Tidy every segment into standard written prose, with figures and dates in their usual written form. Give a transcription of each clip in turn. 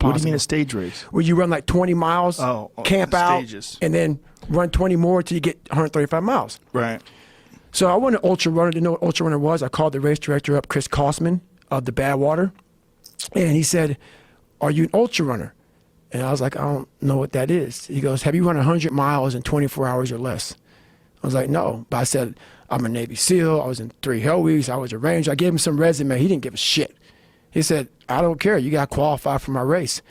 What do you mean a stage race? Where you run like 20 miles, camp out, stages. and then run 20 more till you get 135 miles. Right. So I went to Ultra Runner. Didn't know what Ultra Runner was. I called the race director up, Chris Kosman of the Badwater, and he said, "Are you an Ultra Runner?" And I was like, "I don't know what that is." He goes, "Have you run 100 miles in 24 hours or less?" I was like, "No." But I said, "I'm a Navy SEAL. I was in 3 Hell Weeks. I was a Ranger." I gave him some resume. He didn't give a shit. He said, "I don't care. You got to qualify for my race."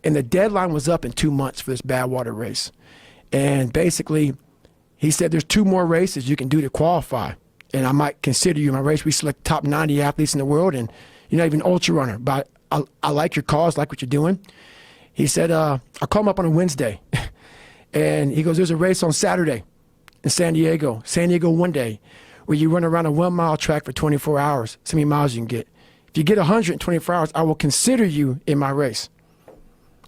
And the deadline was up in 2 months for this Badwater race. And basically, he said, "There's 2 more races you can do to qualify. And I might consider you in my race. We select top 90 athletes in the world, and you're not even an ultra runner. But I like your cause, like what you're doing." He said, I called him up on a Wednesday. And he goes, "There's a race on Saturday in San Diego one day, where you run around a 1 mile track for 24 hours. So many miles you can get. If you get 100 in 24 hours, I will consider you in my race."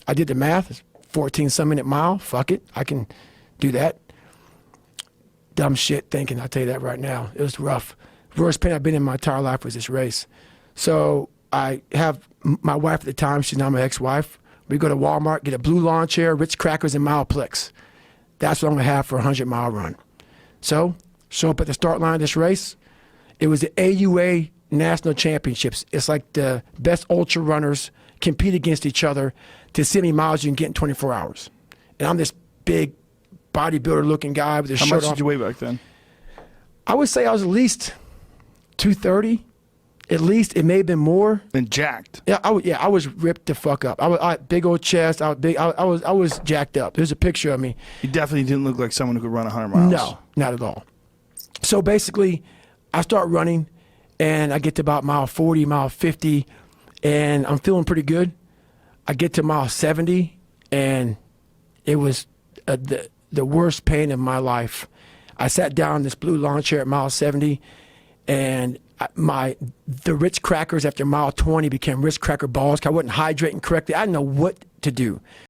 I did the math. It's 14-some minute mile. Fuck it. I can do that. Dumb shit thinking, I'll tell you that right now. It was rough. Worst pain I've been in my entire life was this race. So I have my wife at the time, she's now my ex-wife. We go to Walmart, get a blue lawn chair, Ritz crackers, and Mileplex. That's what I'm going to have for a 100-mile run. So, show up at the start line of this race. It was the AUA National Championships. It's like the best ultra runners compete against each other to see how many miles you can get in 24 hours. And I'm this big bodybuilder-looking guy with a shirt off. How much did you weigh back then? I would say I was at least 230. At least. It may have been more. And jacked. Yeah, I was ripped the fuck up. I big old chest. I was jacked up. There's a picture of me. You definitely didn't look like someone who could run 100 miles. No, not at all. So basically, I start running, and I get to about mile 40, mile 50, and I'm feeling pretty good. I get to mile 70, and it was the worst pain of my life. I sat down in this blue lawn chair at mile 70, and the Ritz crackers after mile 20 became Ritz cracker balls. I wasn't hydrating correctly. I didn't know what to do.